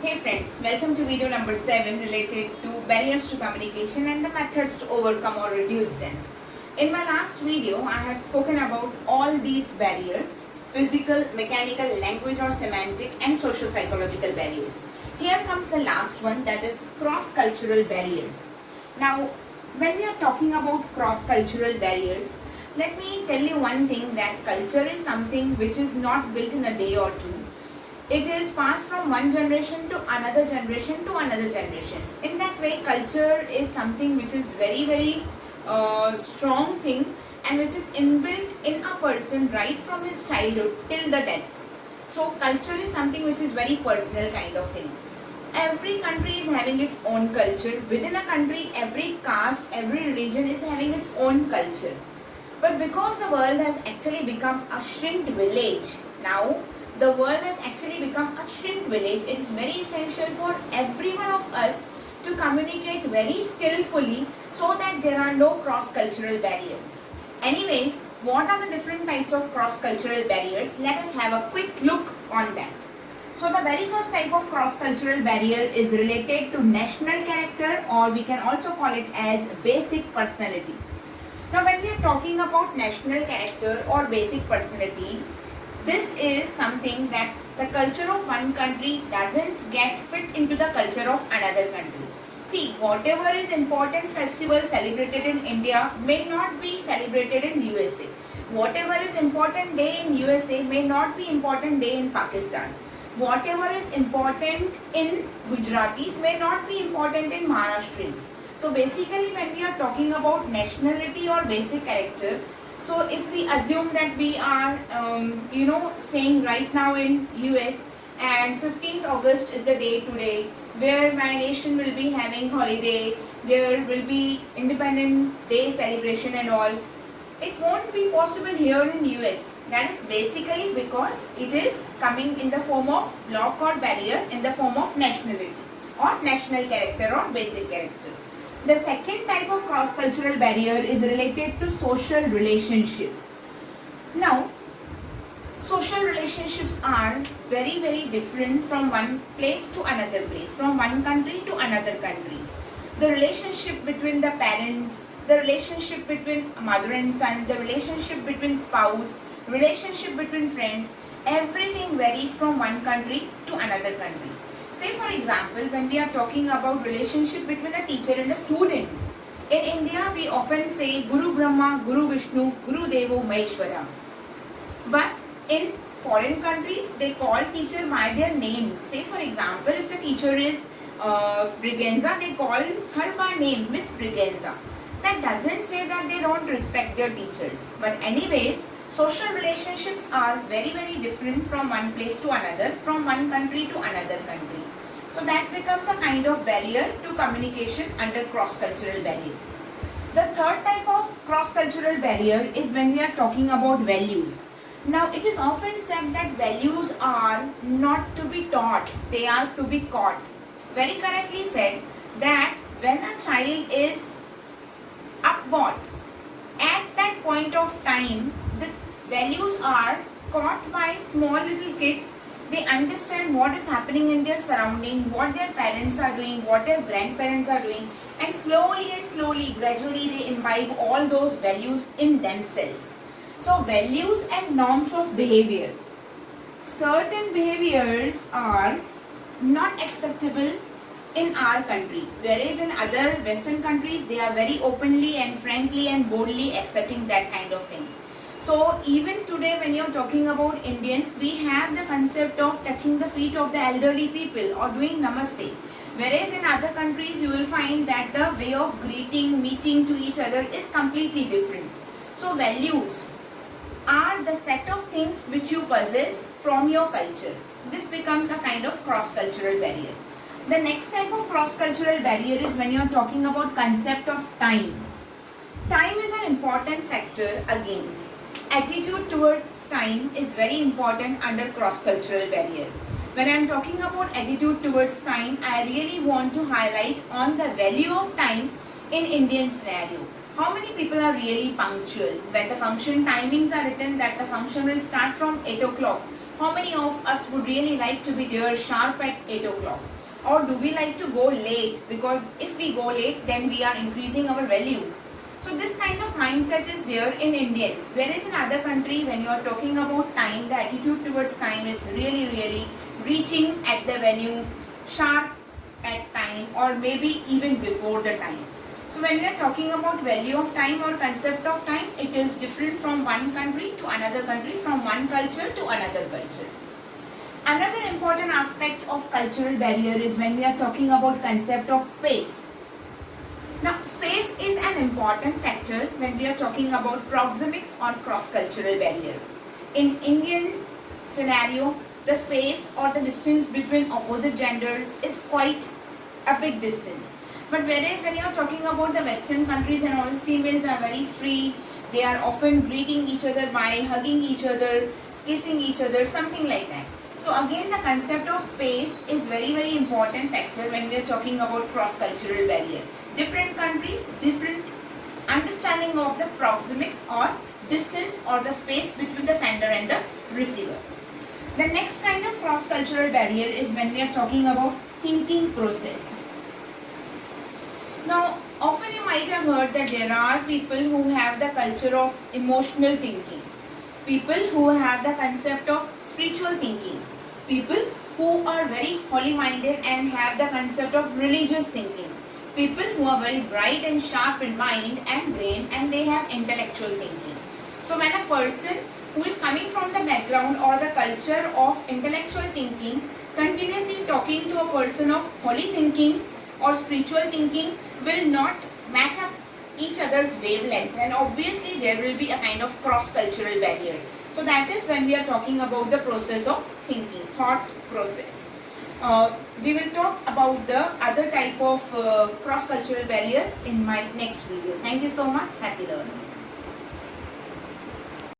Hey friends, welcome to video number 7 related to barriers to communication and the methods to overcome or reduce them. In my last video, I have spoken about all these barriers: physical, mechanical, language or semantic, and socio-psychological barriers. Here comes the last one, that is cross-cultural barriers. Now, when we are talking about cross-cultural barriers, let me tell you one thing, that culture is something which is not built in a day or two. It is passed from one generation to another generation to another generation. In that way, culture is something which is very strong thing, and which is inbuilt in a person right from his childhood till the death. So culture is something which is very personal kind of thing. Every country is having its own culture. Within a country, every caste, every religion is having its own culture. But because the world has actually become a shrinked village, now the world has actually become a shrink village, it is very essential for every one of us to communicate very skillfully so that there are no cross-cultural barriers. Anyways, what are the different types of cross-cultural barriers? Let us have a quick look on that. So the very first type of cross-cultural barrier is related to national character, or we can also call it as basic personality. Now when we are talking about national character or basic personality, this is something that the culture of one country doesn't get fit into the culture of another country. See, whatever is important festival celebrated in India may not be celebrated in USA. Whatever is important day in USA may not be important day in Pakistan. Whatever is important in Gujaratis may not be important in Maharashtrians. So basically, when we are talking about nationality or basic character, so if we assume that we are, staying right now in US, and 15th August is the day today where my nation will be having holiday, there will be Independence Day celebration and all, it won't be possible here in US. That is basically because it is coming in the form of block or barrier in the form of nationality or national character or basic character. The second type of cross-cultural barrier is related to social relationships. Now, social relationships are very different from one place to another place, from one country to another country. The relationship between the parents, the relationship between mother and son, the relationship between spouse, relationship between friends, everything varies from one country to another country. Say for example, when we are talking about relationship between a teacher and a student, in India we often say Guru Brahma, Guru Vishnu, Guru Devo Maheshwara. But in foreign countries, they call teacher by their names. Say for example, if the teacher is Briganza, they call her by name, Miss Briganza. That doesn't say that they don't respect their teachers. But anyways, social relationships are very different from one place to another, from one country to another country. So that becomes a kind of barrier to communication under cross-cultural barriers. The third type of cross-cultural barrier is when we are talking about values. Now it is often said that values are not to be taught, they are to be caught. Very correctly said that when a child is upborn, at that point of time, the values are caught by small little kids. They understand what is happening in their surrounding, what their parents are doing, what their grandparents are doing, and slowly, gradually they imbibe all those values in themselves. So values and norms of behavior. Certain behaviors are not acceptable in our country, whereas in other Western countries they are very openly and frankly and boldly accepting that kind of thing. So even today when you're talking about Indians, we have the concept of touching the feet of the elderly people or doing namaste. Whereas in other countries you will find that the way of greeting, meeting to each other is completely different. So values are the set of things which you possess from your culture. This becomes a kind of cross-cultural barrier. The next type of cross-cultural barrier is when you're talking about concept of time. Time is an important factor again. Attitude towards time is very important under cross-cultural barrier. When I am talking about attitude towards time, I really want to highlight on the value of time in Indian scenario. How many people are really punctual? When the function timings are written that the function will start from 8 o'clock, How many of us would really like to be there sharp at 8 o'clock? Or do we like to go late? Because if we go late, then we are increasing our value. So this kind of mindset is there in Indians. Whereas in other country, when you are talking about time, the attitude towards time is really reaching at the venue sharp at time, or maybe even before the time. So when we are talking about value of time or concept of time, it is different from one country to another country, from one culture to another culture. Another important aspect of cultural barrier is when we are talking about concept of space. Now, space is an important factor when we are talking about proxemics or cross-cultural barrier. In Indian scenario, the space or the distance between opposite genders is quite a big distance. But whereas when you are talking about the Western countries and all, females are very free. They are often greeting each other by hugging each other, kissing each other, something like that. So again, the concept of space is very important factor when we are talking about cross-cultural barrier. Different countries, different understanding of the proxemics or distance or the space between the sender and the receiver. The next kind of cross-cultural barrier is when we are talking about thinking process. Now, often you might have heard that there are people who have the culture of emotional thinking, people who have the concept of spiritual thinking, people who are very holy-minded and have the concept of religious thinking, people who are very bright and sharp in mind and brain and they have intellectual thinking. So when a person who is coming from the background or the culture of intellectual thinking continuously talking to a person of holy thinking or spiritual thinking will not match up each other's wavelength, and obviously there will be a kind of cross-cultural barrier. So that is when we are talking about the process of thinking, thought process. We will talk about the other type of cross-cultural barrier in my next video. Thank you so much. Happy learning.